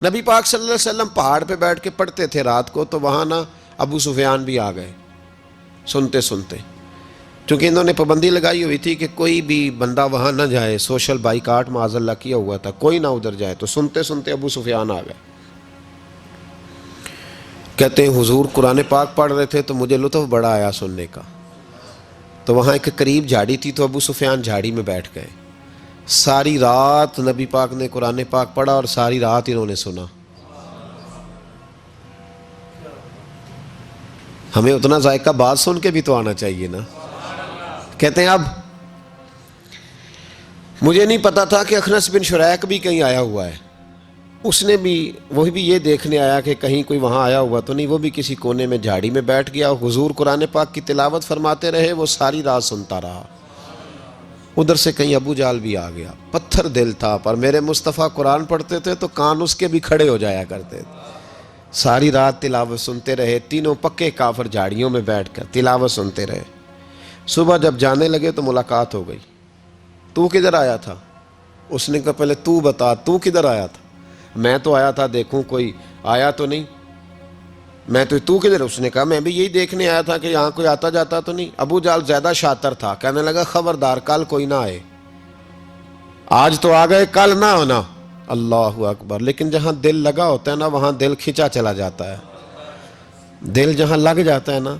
نبی پاک صلی اللہ علیہ وسلم پہاڑ پہ بیٹھ کے پڑھتے تھے رات کو، تو وہاں نا ابو سفیان بھی آ گئے سنتے سنتے، چونکہ انہوں نے پابندی لگائی ہوئی تھی کہ کوئی بھی بندہ وہاں نہ جائے، سوشل بائیکاٹ معاذ اللہ کیا ہوا تھا، کوئی نہ ادھر جائے، تو سنتے سنتے ابو سفیان آ گئے۔ کہتے ہیں حضور قرآن پاک پڑھ رہے تھے تو مجھے لطف بڑا آیا سننے کا، تو وہاں ایک قریب جھاڑی تھی، تو ابو سفیان جھاڑی میں بیٹھ گئے۔ ساری رات نبی پاک نے قرآن پاک پڑھا اور ساری رات انہوں نے سنا۔ ہمیں اتنا ذائقہ بات سن کے بھی تو آنا چاہیے نا۔ کہتے ہیں اب مجھے نہیں پتا تھا کہ اخنس بن شریک بھی کہیں آیا ہوا ہے، اس نے بھی وہی بھی یہ دیکھنے آیا کہ کہیں کوئی وہاں آیا ہوا تو نہیں، وہ بھی کسی کونے میں جھاڑی میں بیٹھ گیا، حضور قرآن پاک کی تلاوت فرماتے رہے، وہ ساری رات سنتا رہا۔ ادھر سے کہیں ابو جال بھی آ گیا، پتھر دل تھا، پر میرے مصطفیٰ قرآن پڑھتے تھے تو کان اس کے بھی کھڑے ہو جایا کرتے تھے۔ ساری رات تلاوت سنتے رہے، تینوں پکے کافر جھاڑیوں میں بیٹھ کر تلاوت سنتے رہے۔ صبح جب جانے لگے تو ملاقات ہو گئی۔ تو کدھر آیا تھا؟ اس نے کہا پہلے تو بتا، تو کدھر آیا تھا؟ میں تو آیا تھا دیکھوں کوئی آیا تو نہیں، میں تو کدھر؟ اس نے کہا میں بھی یہی دیکھنے آیا تھا کہ یہاں کوئی آتا جاتا تو نہیں۔ ابو جال زیادہ شاطر تھا، کہنے لگا خبردار کل کوئی نہ آئے، آج تو آ گئے کل نہ ہونا۔ اللہ اکبر۔ لیکن جہاں دل لگا ہوتا ہے نا وہاں دل کھینچا چلا جاتا ہے، دل جہاں لگ جاتا ہے نا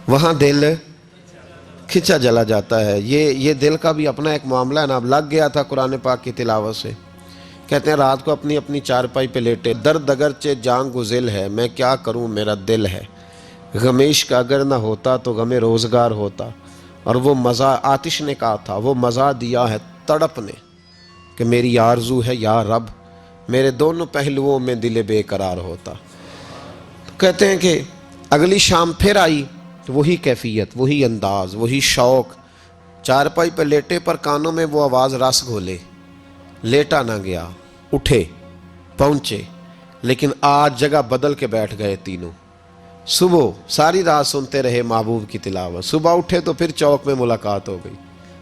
وہاں دل کھینچا چلا جاتا ہے۔ یہ دل کا بھی اپنا ایک معاملہ ہے نا۔ اب لگ گیا تھا قرآن پاک کی تلاوت سے۔ کہتے ہیں رات کو اپنی اپنی چارپائی پہ لیٹے، درد اگرچہ جان گزل ہے، میں کیا کروں میرا دل ہے، غم عشق اگر نہ ہوتا تو غم روزگار ہوتا۔ اور وہ مزہ آتش نے کہا تھا، وہ مزہ دیا ہے تڑپ نے کہ میری آرزو ہے یا رب میرے دونوں پہلوؤں میں دل بے قرار ہوتا۔ کہتے ہیں کہ اگلی شام پھر آئی تو وہی کیفیت، وہی انداز، وہی شوق، چارپائی پہ لیٹے پر کانوں میں وہ آواز رس گھولے، لیٹا نہ گیا، اٹھے پہنچے، لیکن آج جگہ بدل کے بیٹھ گئے تینوں۔ صبح ساری رات سنتے رہے محبوب کی تلاوت، صبح اٹھے تو پھر چوک میں ملاقات ہو گئی۔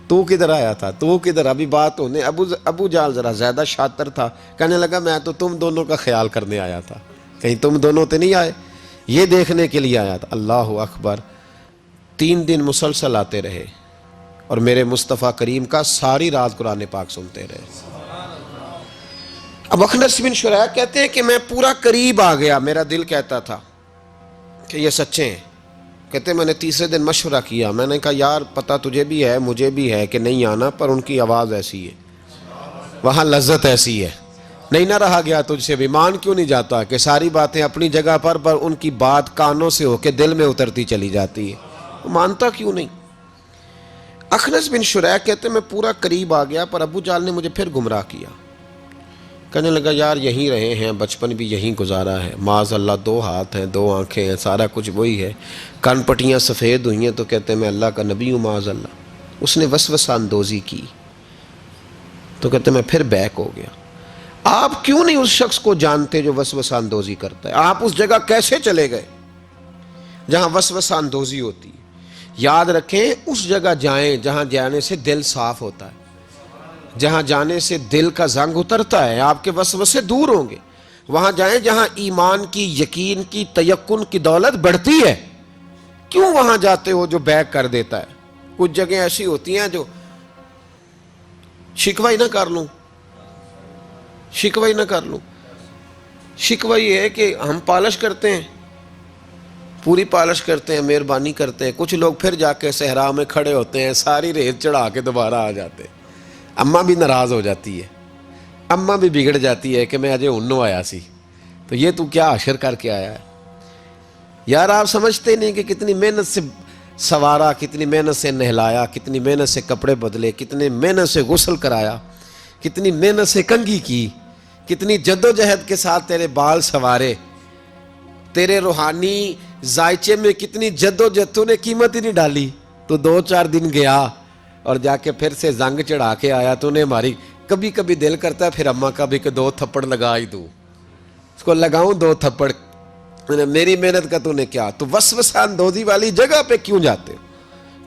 تو کدھر آیا تھا؟ تو کدھر؟ ابھی بات ہونے۔ ابو جال ذرا زیادہ شاطر تھا، کہنے لگا میں تو تم دونوں کا خیال کرنے آیا تھا، کہیں تم دونوں تو نہیں آئے، یہ دیکھنے کے لیے آیا تھا۔ اللہ اکبر۔ 3 دن مسلسل آتے رہے اور میرے مصطفیٰ کریم کا ساری رات قرآن پاک سنتے رہے۔ اب اخنس بن شریک کہتے ہیں کہ میں پورا قریب آ گیا، میرا دل کہتا تھا کہ یہ سچے ہیں۔ کہتے ہیں میں نے تیسرے دن مشورہ کیا، میں نے کہا یار پتہ تجھے بھی ہے مجھے بھی ہے کہ نہیں آنا، پر ان کی آواز ایسی ہے، وہاں لذت ایسی ہے، نہیں نہ رہا گیا تجھ سے بھی۔ مان کیوں نہیں جاتا کہ ساری باتیں اپنی جگہ پر ان کی بات کانوں سے ہو کے دل میں اترتی چلی جاتی ہے، مانتا کیوں نہیں؟ اخنس بن شریک کہتے ہیں میں پورا قریب آ گیا، پر ابو جال نے مجھے پھر گمراہ کیا۔ کہنے لگا یار یہیں رہے ہیں، بچپن بھی یہیں گزارا ہے، معاذ اللہ 2 ہاتھ ہیں 2 آنکھیں ہیں، سارا کچھ وہی ہے، کان پٹیاں سفید ہوئی ہیں، تو کہتے ہیں میں اللہ کا نبی ہوں معاذ اللہ۔ اس نے وسوسہ اندوزی کی تو کہتے ہیں میں پھر بیک ہو گیا۔ آپ کیوں نہیں اس شخص کو جانتے جو وسوسہ اندوزی کرتا ہے؟ آپ اس جگہ کیسے چلے گئے جہاں وسوسہ اندوزی ہوتی ہے؟ یاد رکھیں اس جگہ جائیں جہاں جانے سے دل صاف ہوتا ہے، جہاں جانے سے دل کا زنگ اترتا ہے، آپ کے وسوسے دور ہوں گے۔ وہاں جائیں جہاں ایمان کی، یقین کی، تیقن کی دولت بڑھتی ہے۔ کیوں وہاں جاتے ہو جو بیک کر دیتا ہے؟ کچھ جگہیں ایسی ہوتی ہیں جو شکوہ ہی نہ کر لوں، شکوہ ہی نہ کر لوں۔ شکوہ یہ ہے کہ ہم پالش کرتے ہیں، پوری پالش کرتے ہیں، مہربانی کرتے ہیں، کچھ لوگ پھر جا کے صحرا میں کھڑے ہوتے ہیں، ساری ریت چڑھا کے دوبارہ آ جاتے ہیں۔ اماں بھی ناراض ہو جاتی ہے، اماں بھی بگڑ جاتی ہے کہ میں اجے انہوں آیا سی تو یہ تو کیا عشر کر کے آیا ہے۔ یار آپ سمجھتے نہیں کہ کتنی محنت سے سوارا، کتنی محنت سے نہلایا، کتنی محنت سے کپڑے بدلے، کتنی محنت سے غسل کرایا، کتنی محنت سے کنگھی کی، کتنی جد و جہد کے ساتھ تیرے بال سنوارے، تیرے روحانی ذائچے میں کتنی جد و جہد، تو نے قیمت ہی نہیں ڈالی، تو 2-4 دن گیا اور جا کے پھر سے زنگ چڑھا کے آیا۔ تو نے ہماری کبھی کبھی دل کرتا ہے پھر اماں کا بھی کہ 2 تھپڑ لگا ہی دوں، اس کو لگاؤں 2 تھپڑ، میری محنت کا تو نے کیا؟ تو وسوسہ اندوزی والی جگہ پہ کیوں جاتے ہو؟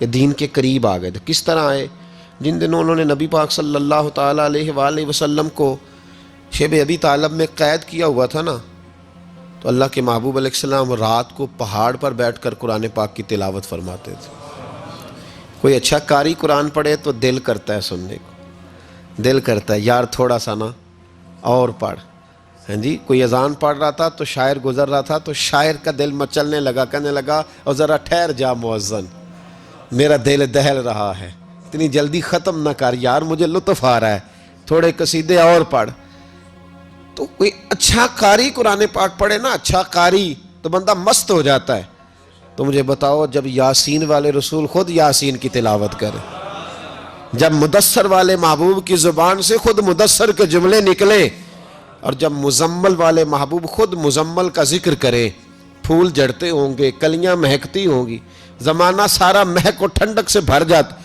یہ دین کے قریب آ گئے تھے۔ کس طرح آئے؟ جن دنوں انہوں نے نبی پاک صلی اللہ تعالیٰ علیہ وآلہ وسلم کو شیب ابی طالب میں قید کیا ہوا تھا نا، تو اللہ کے محبوب علیہ السلام رات کو پہاڑ پر بیٹھ کر قرآن پاک کی تلاوت فرماتے تھے۔ کوئی اچھا قاری قرآن پڑھے تو دل کرتا ہے سننے کو، دل کرتا ہے یار تھوڑا سا نا اور پڑھ۔ ہاں جی، کوئی اذان پڑھ رہا تھا تو شاعر گزر رہا تھا تو شاعر کا دل مچلنے لگا، کہنے لگا اور ذرا ٹھہر جا مؤذن، میرا دل دہل رہا ہے، اتنی جلدی ختم نہ کر یار، مجھے لطف آ رہا ہے، تھوڑے قصیدے اور پڑھ۔ تو کوئی اچھا قاری قرآن پاک پڑھے نا، اچھا قاری، تو بندہ مست ہو جاتا ہے۔ تو مجھے بتاؤ جب یاسین والے رسول خود یاسین کی تلاوت کرے، جب مدثر والے محبوب کی زبان سے خود مدثر کے جملے نکلے، اور جب مزمل والے محبوب خود مزمل کا ذکر کرے، پھول جڑتے ہوں گے، کلیاں مہکتی ہوں گی، زمانہ سارا مہک و ٹھنڈک سے بھر جاتا،